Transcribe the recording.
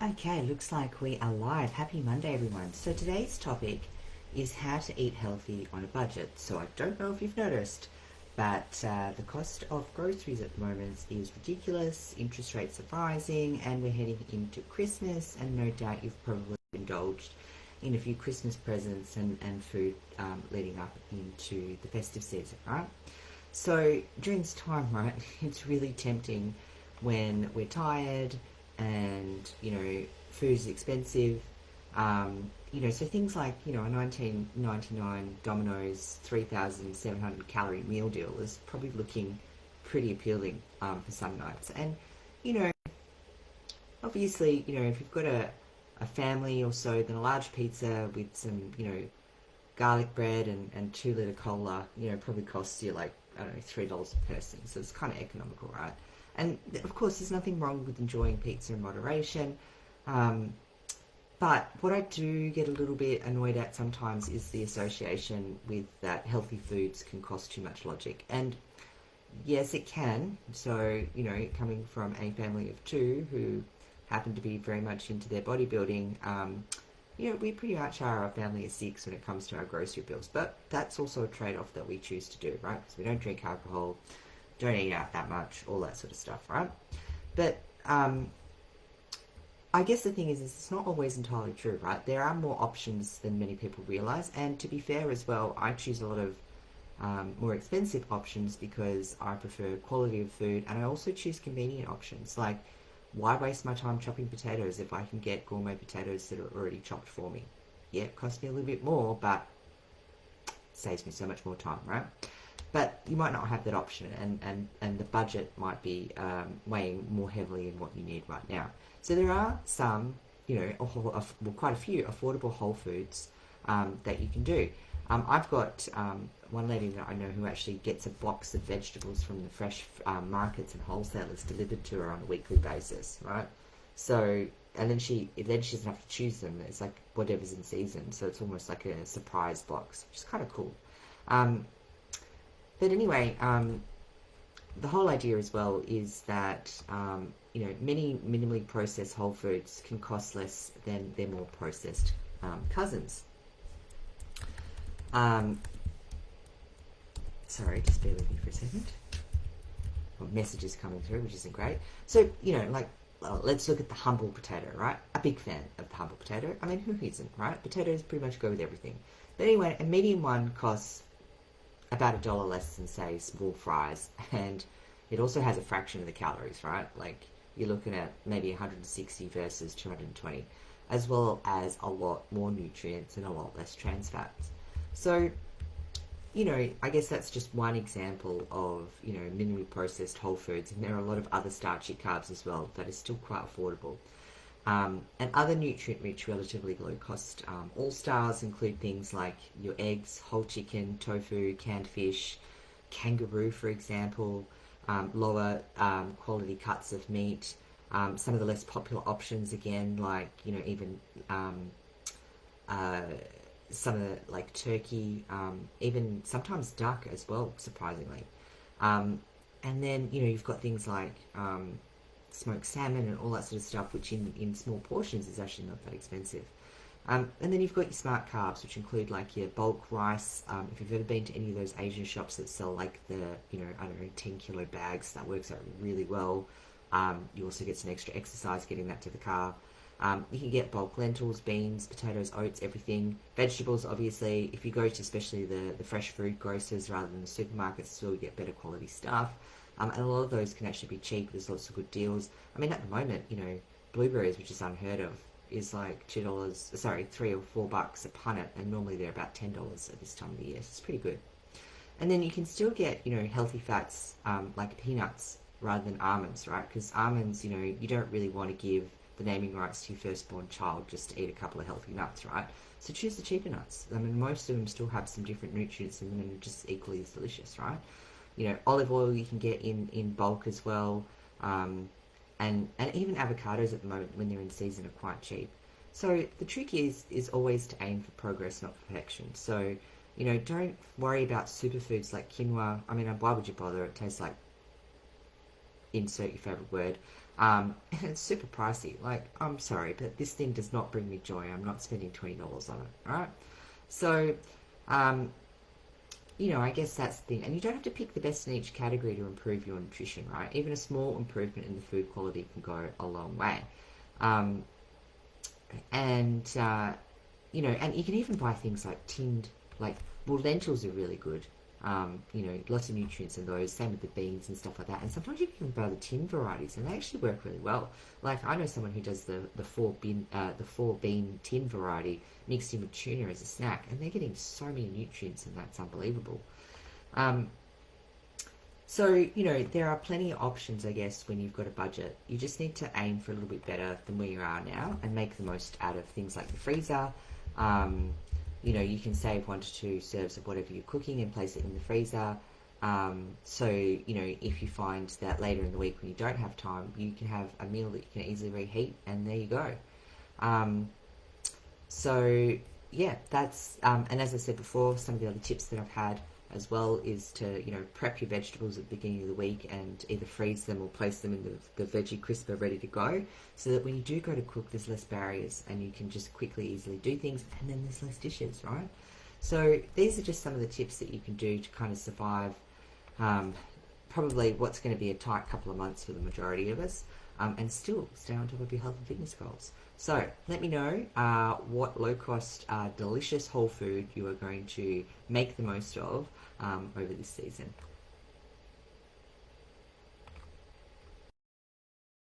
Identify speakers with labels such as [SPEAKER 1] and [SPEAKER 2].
[SPEAKER 1] Okay, looks like we are live. Happy Monday, everyone. So today's topic is how to eat healthy on a budget. So I don't know if you've noticed, but the cost of groceries at the moment is ridiculous. Interest rates are rising, and we're heading into Christmas. And no doubt you've probably indulged in a few Christmas presents and food leading up into the festive season, right? So during this time, right, it's really tempting when we're tired and, food is expensive. So things like, a 1999 Domino's 3,700 calorie meal deal is probably looking pretty appealing for some nights. And, you know, obviously, if you've got a family or so, then a large pizza with some, garlic bread and 2 litre cola, probably costs you like, I don't know, $3 a person. So it's kind of economical, right? And of course, there's nothing wrong with enjoying pizza in moderation. Um, but what I do get a little bit annoyed at sometimes is the association with that healthy foods can cost too much logic. And yes, it can. So, coming from a family of two who happen to be very much into their bodybuilding, we pretty much are a family of six when it comes to our grocery bills. But that's also a trade off that we choose to do, right? Because we don't drink alcohol, don't eat out that much, all that sort of stuff, right? But I guess the thing is it's not always entirely true, right? There are more options than many people realize. And to be fair as well, I choose a lot of more expensive options because I prefer quality of food, and I also choose convenient options. Like, why waste my time chopping potatoes if I can get gourmet potatoes that are already chopped for me? Yeah, it costs me a little bit more, but it saves me so much more time, right? But you might not have that option, and the budget might be weighing more heavily in what you need right now. So there are some, quite a few affordable whole foods that you can do. I've got one lady that I know who actually gets a box of vegetables from the fresh markets and wholesalers delivered to her on a weekly basis, right? So, and then she doesn't have to choose them. It's like whatever's in season. So it's almost like a surprise box, which is kind of cool. Um, but anyway, the whole idea as well is that many minimally processed whole foods can cost less than their more processed cousins. Um, Sorry, just bear with me for a second. Messages coming through, which isn't great. So, let's look at the humble potato, right? A big fan of the humble potato. I mean, who isn't, right? Potatoes pretty much go with everything. But anyway, a medium one costs about $1 less than, say, small fries, and it also has a fraction of the calories, right? Like, you're looking at maybe 160 versus 220, as well as a lot more nutrients and a lot less trans fats. So, I guess that's just one example of, minimally processed whole foods, and there are a lot of other starchy carbs as well that is still quite affordable. And other nutrient-rich, relatively low-cost all-stars include things like your eggs, whole chicken, tofu, canned fish, kangaroo, for example, lower quality cuts of meat. Some of the less popular options, again, like, even uh, some of the, like turkey, even sometimes duck as well, surprisingly. Um, and then, you've got things like smoked salmon and all that sort of stuff, which in small portions is actually not that expensive. And then you've got your smart carbs, which include like your bulk rice. If you've ever been to any of those Asian shops that sell like the, I don't know, 10 kilo bags, that works out really well. You also get some extra exercise getting that to the car. You can get bulk lentils, beans, potatoes, oats, everything. Vegetables, obviously. If you go to especially the fresh food grocers rather than the supermarkets, so you get better quality stuff. And a lot of those can actually be cheap. There's lots of good deals. I mean, at the moment, blueberries, which is unheard of, is like $3 or $4 a punnet, and normally they're about $10 at this time of the year. So it's pretty good. And then you can still get, healthy fats like peanuts rather than almonds, right? Because almonds, you don't really want to give the naming rights to your firstborn child just to eat a couple of healthy nuts, right? So choose the cheaper nuts. I mean, most of them still have some different nutrients in them and are just equally as delicious, right? Olive oil you can get in bulk as well. And even avocados at the moment, when they're in season, are quite cheap. So the trick is always to aim for progress, not perfection. So, don't worry about superfoods like quinoa. I mean, why would you bother? It tastes like insert your favorite word. And it's super pricey. Like, I'm sorry, but this thing does not bring me joy. I'm not spending $20 on it, right? So, I guess that's the thing. And you don't have to pick the best in each category to improve your nutrition, right? Even a small improvement in the food quality can go a long way. And and you can even buy things like tinned, lentils are really good. Lots of nutrients in those, same with the beans and stuff like that. And sometimes you can buy the tin varieties and they actually work really well. Like, I know someone who does the four bean tin variety mixed in with tuna as a snack, and they're getting so many nutrients, and that's unbelievable. So, there are plenty of options, I guess, when you've got a budget. You just need to aim for a little bit better than where you are now and make the most out of things like the freezer. You can save 1 to 2 serves of whatever you're cooking and place it in the freezer. If you find that later in the week when you don't have time, you can have a meal that you can easily reheat, and there you go. That's, and as I said before, some of the other tips that I've had as well is to, prep your vegetables at the beginning of the week and either freeze them or place them in the veggie crisper ready to go, so that when you do go to cook, there's less barriers and you can just quickly, easily do things, and then there's less dishes, right? So these are just some of the tips that you can do to kind of survive probably what's going to be a tight couple of months for the majority of us, and still stay on top of your health and fitness goals. So let me know what low-cost, delicious whole food you are going to make the most of over this season.